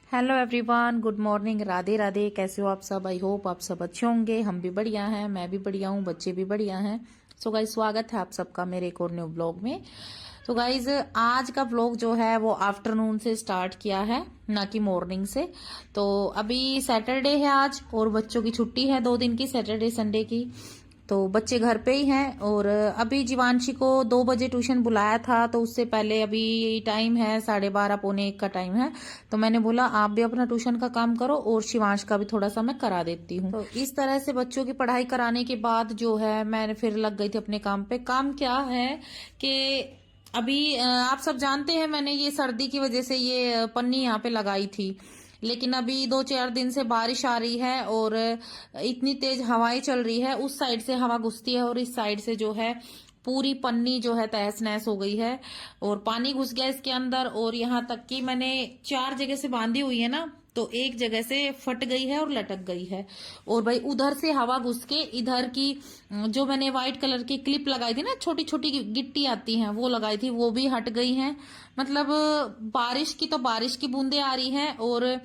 Hello everyone, good morning, Radhe Radhe. कैसे हो आप सब? आई होप आप सब अच्छे होंगे। हम भी बढ़िया हैं, मैं भी बढ़िया हूँ, बच्चे भी बढ़िया हैं। सो गाइज, स्वागत है आप सबका मेरे एक और न्यू ब्लॉग में। तो गाइज, आज का ब्लॉग जो है वो आफ्टरनून से स्टार्ट किया है, ना कि मॉर्निंग से। तो अभी सैटरडे है आज और बच्चों की छुट्टी है 2 दिन की, सैटरडे संडे की। तो बच्चे घर पे ही हैं और अभी जीवांशी को 2 बजे ट्यूशन बुलाया था, तो उससे पहले अभी टाइम है 12:30 पौने 1 का टाइम है। तो मैंने बोला आप भी अपना ट्यूशन का काम करो और शिवांश का भी थोड़ा सा मैं करा देती हूँ। तो इस तरह से बच्चों की पढ़ाई कराने के बाद जो है मैं फिर लग गई थी अपने काम पे। काम क्या है कि अभी आप सब जानते हैं मैंने ये सर्दी की वजह से ये पन्नी यहाँ पे लगाई थी, लेकिन अभी 2-4 दिन से बारिश आ रही है और इतनी तेज हवाएं चल रही है। उस साइड से हवा घुसती है और इस साइड से जो है पूरी पन्नी जो है तहस नहस हो गई है और पानी घुस गया इसके अंदर। और यहाँ तक कि मैंने 4 जगह से बांधी हुई है ना, तो एक जगह से फट गई है और लटक गई है। और भाई उधर से हवा घुस के इधर की जो मैंने व्हाइट कलर की क्लिप लगाई थी ना, छोटी छोटी गिट्टी आती हैं, वो लगाई थी, वो भी हट गई हैं। मतलब बारिश की तो बारिश की बूंदें आ रही हैं और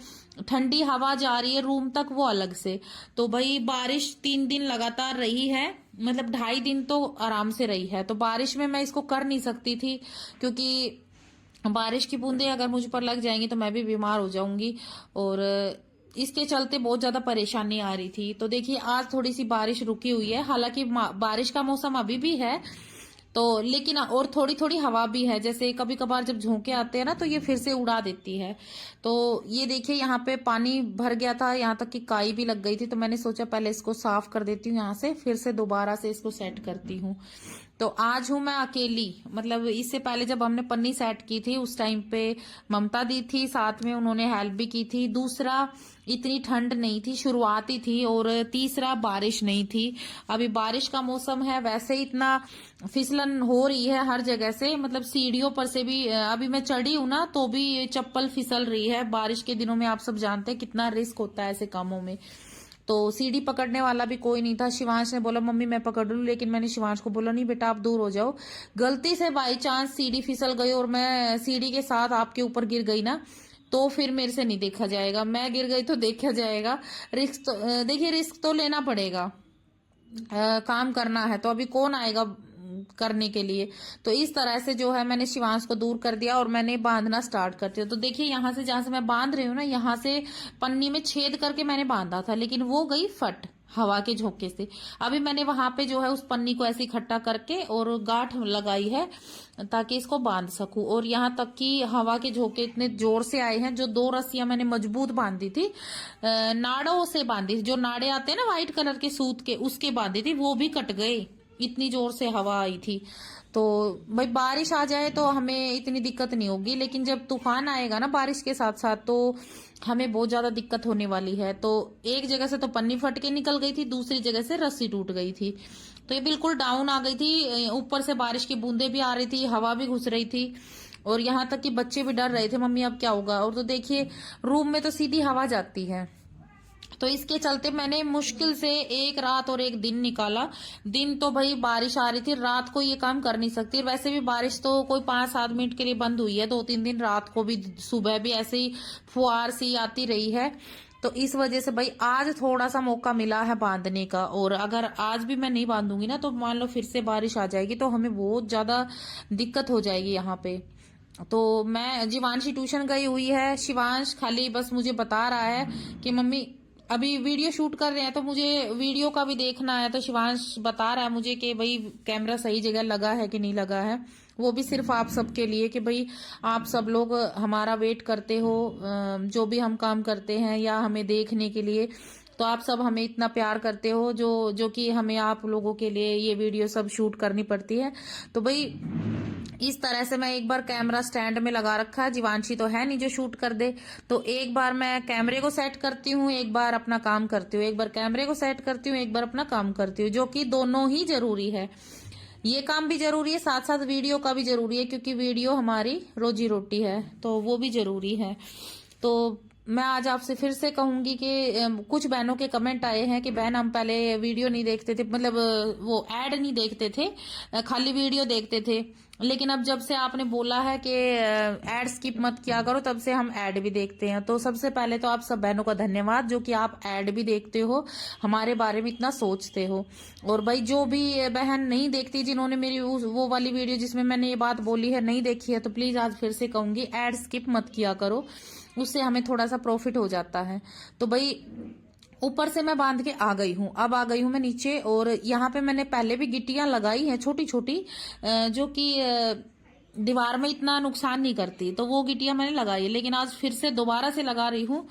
ठंडी हवा जा रही है रूम तक, वो अलग से। तो भाई बारिश 3 दिन लगातार रही है, मतलब 2.5 दिन तो आराम से रही है। तो बारिश में मैं इसको कर नहीं सकती थी, क्योंकि बारिश की बूंदें अगर मुझ पर लग जाएंगी तो मैं भी बीमार हो जाऊंगी और इसके चलते बहुत ज्यादा परेशानी आ रही थी। तो देखिए आज थोड़ी सी बारिश रुकी हुई है, हालांकि बारिश का मौसम अभी भी है तो, लेकिन और थोड़ी थोड़ी हवा भी है। जैसे कभी कभार जब झोंके आते हैं ना तो ये फिर से उड़ा देती है। तो ये देखिए यहाँ पे पानी भर गया था, यहाँ तक कि काई भी लग गई थी। तो मैंने सोचा पहले इसको साफ कर देती हूँ, यहाँ से फिर से दोबारा से इसको सेट करती हूँ। तो आज हूं मैं अकेली, मतलब इससे पहले जब हमने पन्नी सेट की थी उस टाइम पे ममता दी थी साथ में, उन्होंने हेल्प भी की थी। दूसरा, इतनी ठंड नहीं थी, शुरुआती थी। और तीसरा, बारिश नहीं थी। अभी बारिश का मौसम है, वैसे इतना फिसलन हो रही है हर जगह से, मतलब सीढ़ियों पर से भी अभी मैं चढ़ी हूं ना तो भी चप्पल फिसल रही है। बारिश के दिनों में आप सब जानते हैं कितना रिस्क होता है ऐसे कामों में। तो सीढ़ी पकड़ने वाला भी कोई नहीं था। शिवांश ने बोला मम्मी मैं पकड़ लूं, लेकिन मैंने शिवांश को बोला नहीं बेटा आप दूर हो जाओ। गलती से बाई चांस सीढ़ी फिसल गई और मैं सीढ़ी के साथ आपके ऊपर गिर गई ना, तो फिर मेरे से नहीं देखा जाएगा। मैं गिर गई तो देखा जाएगा। रिस्क तो देखिए, रिस्क तो लेना पड़ेगा, काम करना है तो अभी कौन आएगा करने के लिए। तो इस तरह से जो है मैंने शिवांश को दूर कर दिया और मैंने बांधना स्टार्ट कर दिया। तो देखिए यहाँ से, जहां से मैं बांध रही हूँ ना, यहाँ से पन्नी में छेद करके मैंने बांधा था, लेकिन वो गई फट हवा के झोंके से। अभी मैंने वहां पे जो है उस पन्नी को ऐसे इकट्ठा करके और गांठ लगाई है ताकि इसको बांध सकूं। और यहाँ तक कि हवा के झोंके इतने जोर से आए हैं, जो 2 रस्सियां मैंने मजबूत बांधी थी, नाड़ों से बांधी थी, जो नाड़े आते हैं ना व्हाइट कलर के सूत के, उसके बांधी थी, वो भी कट गए, इतनी जोर से हवा आई थी। तो भाई बारिश आ जाए तो हमें इतनी दिक्कत नहीं होगी, लेकिन जब तूफान आएगा ना बारिश के साथ साथ, तो हमें बहुत ज्यादा दिक्कत होने वाली है। तो एक जगह से तो पन्नी फट के निकल गई थी, दूसरी जगह से रस्सी टूट गई थी। तो ये बिल्कुल डाउन आ गई थी, ऊपर से बारिश की बूंदें भी आ रही थी, हवा भी घुस रही थी और यहाँ तक कि बच्चे भी डर रहे थे मम्मी अब क्या होगा। और तो देखिए रूम में तो सीधी हवा जाती है, तो इसके चलते मैंने मुश्किल से 1 रात और 1 दिन निकाला। दिन तो भाई बारिश आ रही थी, रात को ये काम कर नहीं सकती। वैसे भी बारिश तो कोई 5-7 मिनट के लिए बंद हुई है, 2-3 दिन रात को भी, सुबह भी ऐसे ही फुहार सी आती रही है। तो इस वजह से भाई आज थोड़ा सा मौका मिला है बांधने का। और अगर आज भी मैं नहीं बांधूंगी ना तो मान लो फिर से बारिश आ जाएगी, तो हमें बहुत ज्यादा दिक्कत हो जाएगी यहाँ पे। तो मैं, जीवांशी ट्यूशन गई हुई है, शिवांश खाली बस मुझे बता रहा है कि मम्मी अभी वीडियो शूट कर रहे हैं तो मुझे वीडियो का भी देखना है। तो शिवांश बता रहा है मुझे कि भाई कैमरा सही जगह लगा है कि नहीं लगा है, वो भी सिर्फ आप सबके लिए, कि भाई आप सब लोग हमारा वेट करते हो, जो भी हम काम करते हैं या हमें देखने के लिए। तो आप सब हमें इतना प्यार करते हो जो कि हमें आप लोगों के लिए ये वीडियो सब शूट करनी पड़ती है। तो भाई इस तरह से मैं एक बार कैमरा स्टैंड में लगा रखा है, जीवांशी तो है नहीं जो शूट कर दे। तो एक बार मैं कैमरे को सेट करती हूँ, एक बार अपना काम करती हूँ, एक बार कैमरे को सेट करती हूँ, एक बार अपना काम करती हूँ, जो कि दोनों ही जरूरी है। ये काम भी जरूरी है, साथ साथ वीडियो का भी जरूरी है, क्योंकि वीडियो हमारी रोजी रोटी है, तो वो भी जरूरी है। तो मैं आज आपसे फिर से कहूंगी कि कुछ बहनों के कमेंट आए हैं कि बहन हम पहले वीडियो नहीं देखते थे, मतलब वो ऐड नहीं देखते थे, खाली वीडियो देखते थे, लेकिन अब जब से आपने बोला है कि ऐड स्किप मत किया करो, तब से हम ऐड भी देखते हैं। तो सबसे पहले तो आप सब बहनों का धन्यवाद जो कि आप ऐड भी देखते हो, हमारे बारे में इतना सोचते हो। और भाई जो भी बहन नहीं देखती, जिन्होंने मेरी वो वाली वीडियो जिसमें मैंने ये बात बोली है नहीं देखी है, तो प्लीज आज फिर से कहूंगी ऐड स्किप मत किया करो, उससे हमें थोड़ा सा प्रॉफिट हो जाता है। तो भाई ऊपर से मैं बांध के आ गई हूँ, अब आ गई हूँ मैं नीचे, और यहाँ पे मैंने पहले भी गिट्टियां लगाई हैं छोटी छोटी, जो कि दीवार में इतना नुकसान नहीं करती, तो वो गिट्टियां मैंने लगाई है। लेकिन आज फिर से दोबारा से लगा रही हूँ,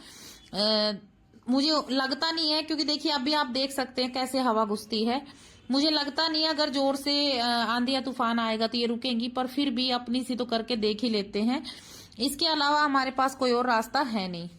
मुझे लगता नहीं है, क्योंकि देखिए अभी आप देख सकते हैं कैसे हवा घुसती है, मुझे लगता नहीं है अगर जोर से आंधी या तूफान आएगा तो ये रुकेंगी, पर फिर भी अपनी सी तो करके देख ही लेते हैं, इसके अलावा हमारे पास कोई और रास्ता है नहीं।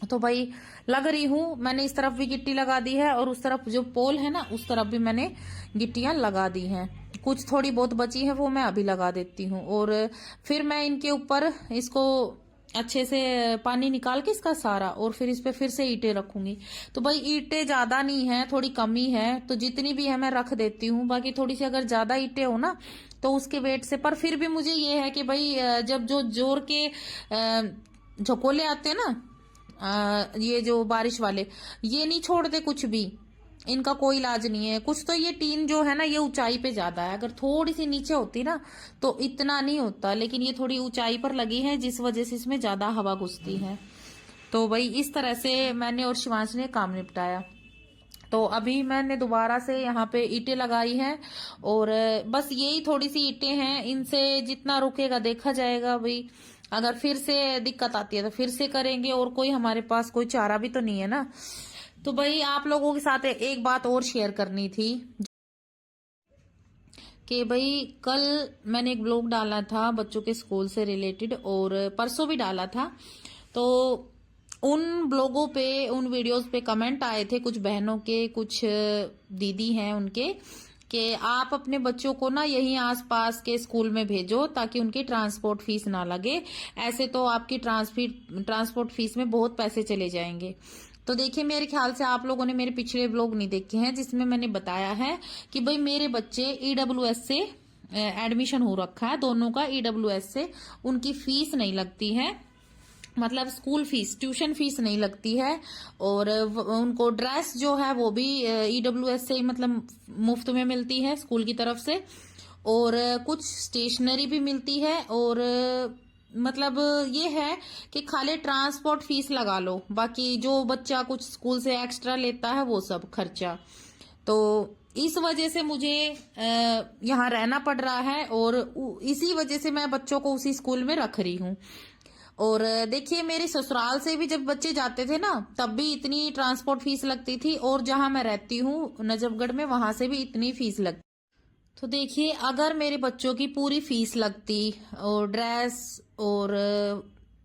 तो भाई लग रही हूँ, मैंने इस तरफ भी गिट्टी लगा दी है और उस तरफ जो पोल है ना उस तरफ भी मैंने गिट्टियां लगा दी हैं, कुछ थोड़ी बहुत बची है वो मैं अभी लगा देती हूँ, और फिर मैं इनके ऊपर इसको अच्छे से पानी निकाल के इसका सारा, और फिर इस पे फिर से ईंटें रखूंगी। तो भाई ईंटें ज्यादा नहीं है, थोड़ी कमी है, तो जितनी भी है मैं रख देती हूँ, बाकी थोड़ी सी अगर ज्यादा ईंटें हो ना तो उसके वेट से, पर फिर भी मुझे ये है कि भाई जब जो जोर के झकोले आते हैं ना, ये जो बारिश वाले, ये नहीं छोड़ते कुछ भी, इनका कोई इलाज नहीं है। कुछ तो ये टीन जो है ना ये ऊंचाई पे ज्यादा है, अगर थोड़ी सी नीचे होती ना तो इतना नहीं होता, लेकिन ये थोड़ी ऊंचाई पर लगी है जिस वजह से इसमें ज्यादा हवा घुसती है। तो भाई इस तरह से मैंने और शिवांश ने काम निपटाया। तो अभी मैंने दोबारा से यहाँ पे ईंटें लगाई हैं, और बस यही थोड़ी सी ईंटें हैं, इनसे जितना रुकेगा देखा जाएगा। भाई अगर फिर से दिक्कत आती है तो फिर से करेंगे, और कोई हमारे पास कोई चारा भी तो नहीं है ना। तो भाई आप लोगों के साथ एक बात और शेयर करनी थी कि भाई कल मैंने एक ब्लॉग डाला था बच्चों के स्कूल से रिलेटेड, और परसों भी डाला था, तो उन ब्लॉगों पे, उन वीडियोस पे कमेंट आए थे कुछ बहनों के, कुछ दीदी हैं उनके, कि आप अपने बच्चों को ना यहीं आसपास के स्कूल में भेजो ताकि उनकी ट्रांसपोर्ट फीस ना लगे, ऐसे तो आपकी ट्रांसपोर्ट फीस में बहुत पैसे चले जाएंगे। तो देखिए मेरे ख्याल से आप लोगों ने मेरे पिछले ब्लॉग नहीं देखे हैं जिसमें मैंने बताया है कि भाई मेरे बच्चे ईडब्ल्यूएस से एडमिशन हो रखा है, दोनों का ईडब्ल्यूएस से, उनकी फीस नहीं लगती है, मतलब स्कूल फीस, ट्यूशन फीस नहीं लगती है, और उनको ड्रेस जो है वो भी ईडब्ल्यूएस से मतलब मुफ्त में मिलती है स्कूल की तरफ से, और कुछ स्टेशनरी भी मिलती है, और मतलब ये है कि खाली ट्रांसपोर्ट फीस लगा लो, बाकी जो बच्चा कुछ स्कूल से एक्स्ट्रा लेता है वो सब खर्चा। तो इस वजह से मुझे यहाँ रहना पड़ रहा है, और इसी वजह से मैं बच्चों को उसी स्कूल में रख रही हूँ। और देखिए मेरे ससुराल से भी जब बच्चे जाते थे ना तब भी इतनी ट्रांसपोर्ट फीस लगती थी, और जहां मैं रहती हूँ नजफगढ़ में वहां से भी इतनी फीस लगती। तो देखिए अगर मेरे बच्चों की पूरी फीस लगती और ड्रेस और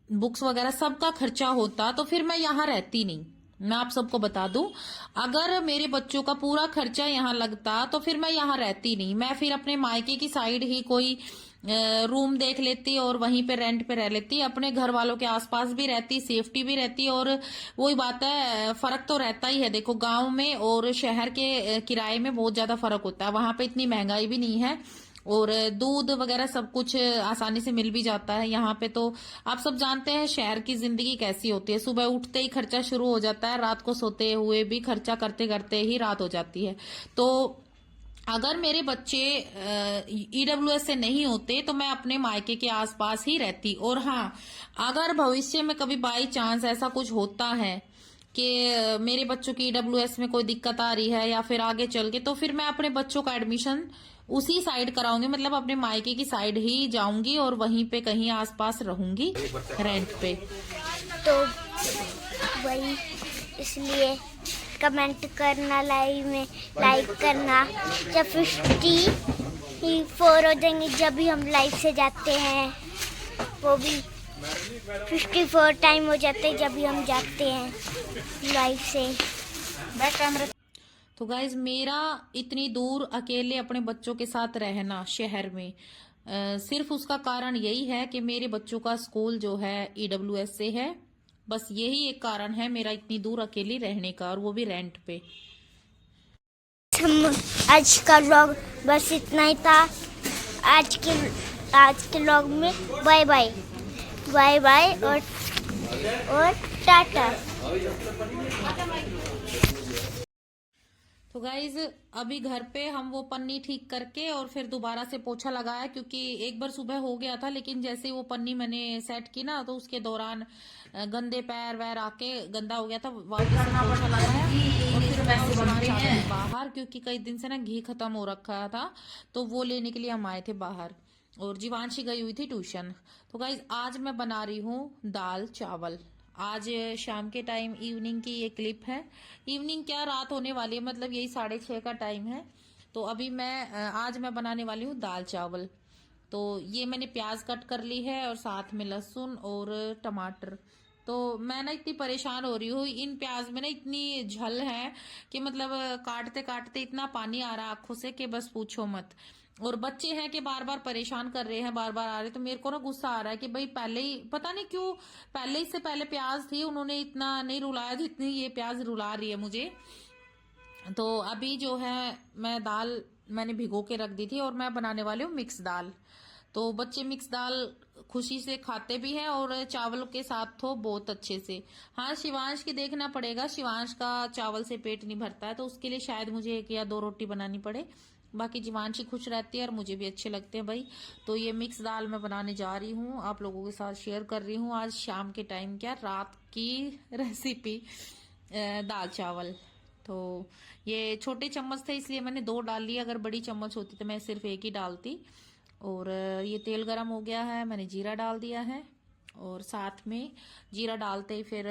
बुक्स वगैरह सबका खर्चा होता तो फिर मैं यहाँ रहती नहीं। मैं आप सबको बता दूं, अगर मेरे बच्चों का पूरा खर्चा यहाँ लगता तो फिर मैं यहाँ रहती नहीं, मैं फिर अपने मायके की साइड ही कोई रूम देख लेती और वहीं पे रेंट पे रह लेती, अपने घर वालों के आसपास भी रहती, सेफ्टी भी रहती। और वही बात है, फर्क तो रहता ही है, देखो गांव में और शहर के किराए में बहुत ज्यादा फर्क होता है। वहां पे इतनी महंगाई भी नहीं है और दूध वगैरह सब कुछ आसानी से मिल भी जाता है। यहाँ पे तो आप सब जानते हैं शहर की जिंदगी कैसी होती है, सुबह उठते ही खर्चा शुरू हो जाता है, रात को सोते हुए भी खर्चा करते करते ही रात हो जाती है। तो अगर मेरे बच्चे ईडब्ल्यूएस से नहीं होते तो मैं अपने मायके के आसपास ही रहती। और हाँ, अगर भविष्य में कभी बाई चांस ऐसा कुछ होता है कि मेरे बच्चों की ईडब्ल्यूएस में कोई दिक्कत आ रही है या फिर आगे चल के, तो फिर मैं अपने बच्चों का एडमिशन उसी साइड कराऊंगी, मतलब अपने मायके की साइड ही जाऊंगी और वहीं पे कहीं आसपास रहूंगी रेंट पे। तो वही इसलिए कमेंट करना, लाइक करना। जब 54 हो जाएंगे जब भी हम लाइव से जाते हैं, वो भी 54 टाइम हो जाते हैं जब भी हम जाते हैं लाइव से। Back camera. तो गाइज मेरा इतनी दूर अकेले अपने बच्चों के साथ रहना शहर में, सिर्फ उसका कारण यही है कि मेरे बच्चों का स्कूल जो है ईडब्ल्यूएस से है, बस यही एक कारण है मेरा इतनी दूर अकेली रहने का, और वो भी रेंट पे। हम आज का व्लॉग बस इतना ही था। आज के व्लॉग में बाय बाय बाय बाय और टाटा। तो गाइज अभी घर पे हम वो पन्नी ठीक करके और फिर दोबारा से पोछा लगाया, क्योंकि एक बार सुबह हो गया था, लेकिन जैसे ही वो पन्नी मैंने सेट की ना तो उसके दौरान गंदे पैर वैर आके गंदा हो गया था। वापस से पोछा लगाया और फिर मैं बाहर, क्योंकि कई दिन से ना घी खत्म हो रखा था, तो वो लेने के लिए हम आए थे बाहर। और जीवांशी गई हुई थी ट्यूशन। तो गाइज आज मैं बना रही हूँ दाल चावल। आज शाम के टाइम इवनिंग की ये क्लिप है। इवनिंग क्या, रात होने वाली है, मतलब यही 6:30 का टाइम है। तो अभी आज मैं बनाने वाली हूँ दाल चावल। तो ये मैंने प्याज कट कर ली है और साथ में लहसुन और टमाटर। तो मैं ना इतनी परेशान हो रही हूँ, इन प्याज में ना इतनी झल है कि मतलब काटते काटते इतना पानी आ रहा है आंखों से कि बस पूछो मत। और बच्चे हैं कि बार बार परेशान कर रहे हैं, बार बार आ रहे, तो मेरे को ना गुस्सा आ रहा है कि भाई पहले ही पता नहीं क्यों, पहले ही से पहले प्याज थी, उन्होंने इतना नहीं रुलाया जितनी ये प्याज रुला रही है मुझे। तो अभी जो है मैं दाल मैंने भिगो के रख दी थी और मैं बनाने वाली हूँ मिक्स दाल। तो बच्चे मिक्स दाल खुशी से खाते भी हैं और चावल के साथ तो बहुत अच्छे से। हाँ, शिवांश की देखना पड़ेगा, शिवांश का चावल से पेट नहीं भरता है, तो उसके लिए शायद मुझे 1 या 2 रोटी बनानी पड़े। बाकी जीवांशी खुश रहती है और मुझे भी अच्छे लगते हैं भाई। तो ये मिक्स दाल मैं बनाने जा रही हूँ, आप लोगों के साथ शेयर कर रही हूँ आज शाम के टाइम, क्या रात की रेसिपी दाल चावल। तो ये छोटे चम्मच थे इसलिए मैंने 2 डाल लिया, अगर बड़ी चम्मच होती तो मैं सिर्फ 1 ही डालती। और ये तेल गरम हो गया है, मैंने जीरा डाल दिया है और साथ में जीरा डालते ही फिर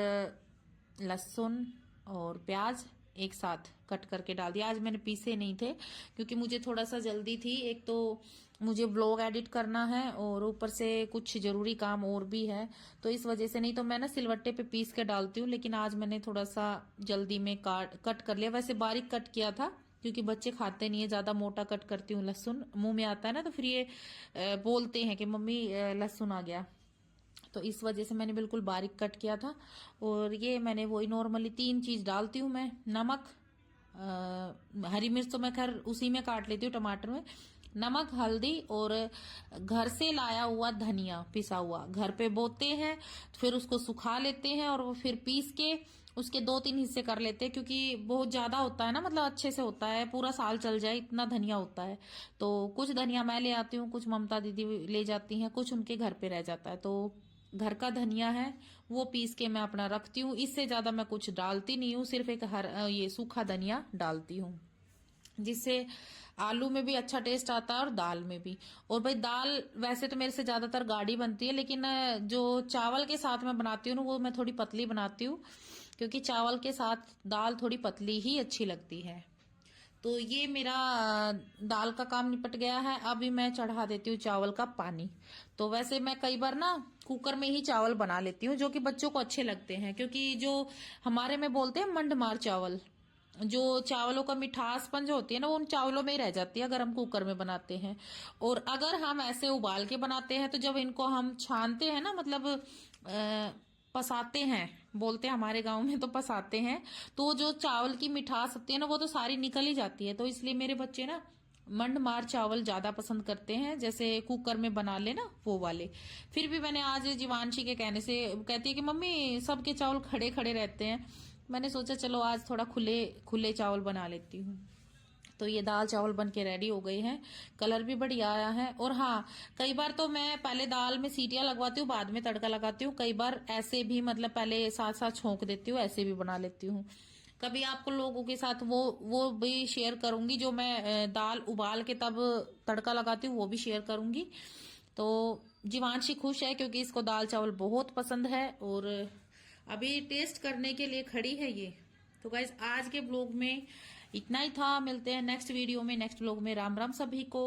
लहसुन और प्याज एक साथ कट करके डाल दिया। आज मैंने पीसे नहीं थे क्योंकि मुझे थोड़ा सा जल्दी थी, एक तो मुझे व्लॉग एडिट करना है और ऊपर से कुछ जरूरी काम और भी है, तो इस वजह से। नहीं तो मैं ना सिलवट्टे पे पीस के डालती हूँ, लेकिन आज मैंने थोड़ा सा जल्दी में कट कर लिया। वैसे बारीक कट किया था क्योंकि बच्चे खाते नहीं है, ज्यादा मोटा कट करती हूँ, लहसुन मुंह में आता है ना तो फिर ये बोलते हैं कि मम्मी लहसुन आ गया, तो इस वजह से मैंने बिल्कुल बारीक कट किया था। और ये मैंने वही नॉर्मली 3 चीज डालती हूँ मैं, नमक, हरी मिर्च तो मैं खैर उसी में काट लेती हूँ टमाटर में, नमक, हल्दी और घर से लाया हुआ धनिया पिसा हुआ, घर पे बोते हैं फिर उसको सुखा लेते हैं और वो फिर पीस के उसके 2-3 हिस्से कर लेते हैं, क्योंकि बहुत ज्यादा होता है ना, मतलब अच्छे से होता है, पूरा साल चल जाए इतना धनिया होता है। तो कुछ धनिया मैं ले आती हूँ, कुछ ममता दीदी ले जाती हैं, कुछ उनके घर पे रह जाता है। तो घर का धनिया है वो पीस के मैं अपना रखती हूँ, इससे ज्यादा मैं कुछ डालती नहीं हूँ, सिर्फ एक ये सूखा धनिया डालती हूँ, जिससे आलू में भी अच्छा टेस्ट आता है और दाल में भी। और भाई दाल वैसे तो मेरे से ज्यादातर गाढ़ी बनती है, लेकिन जो चावल के साथ मैं बनाती हूँ ना वो मैं थोड़ी पतली बनाती हूँ, क्योंकि चावल के साथ दाल थोड़ी पतली ही अच्छी लगती है। तो ये मेरा दाल का काम निपट गया है, अभी मैं चढ़ा देती हूँ चावल का पानी। तो वैसे मैं कई बार ना कुकर में ही चावल बना लेती हूँ, जो कि बच्चों को अच्छे लगते हैं, क्योंकि जो हमारे में बोलते हैं मंडमार चावल, जो चावलों का मिठासपन जो होती है ना वो उन चावलों में ही रह जाती है अगर हम कुकर में बनाते हैं। और अगर हम ऐसे उबाल के बनाते हैं तो जब इनको हम छानते हैं ना, मतलब पसाते हैं, बोलते हैं हमारे गांव में तो पसाते हैं, तो जो चावल की मिठास होती है ना वो तो सारी निकल ही जाती है। तो इसलिए मेरे बच्चे ना मंड मार चावल ज्यादा पसंद करते हैं, जैसे कुकर में बना ले ना वो वाले। फिर भी मैंने आज जीवांशी के कहने से, कहती है कि मम्मी सबके चावल खड़े खड़े रहते हैं, मैंने सोचा चलो आज थोड़ा खुले खुले चावल बना लेती हूँ। तो ये दाल चावल बन के रेडी हो गए हैं, कलर भी बढ़िया आया है। और हाँ, कई बार तो मैं पहले दाल में सीटियां लगवाती हूँ बाद में तड़का लगाती हूँ, कई बार ऐसे भी मतलब पहले साथ साथ छोंक देती हूँ, ऐसे भी बना लेती हूँ। कभी आपको लोगों के साथ वो भी शेयर करूंगी, जो मैं दाल उबाल के तब तड़का लगाती हूँ वो भी शेयर करूंगी। तो जीवांशी खुश है क्योंकि इसको दाल चावल बहुत पसंद है और अभी टेस्ट करने के लिए खड़ी है ये। तो गाइज आज के ब्लॉग में इतना ही था, मिलते हैं नेक्स्ट वीडियो में, नेक्स्ट ब्लॉग में। राम राम सभी को।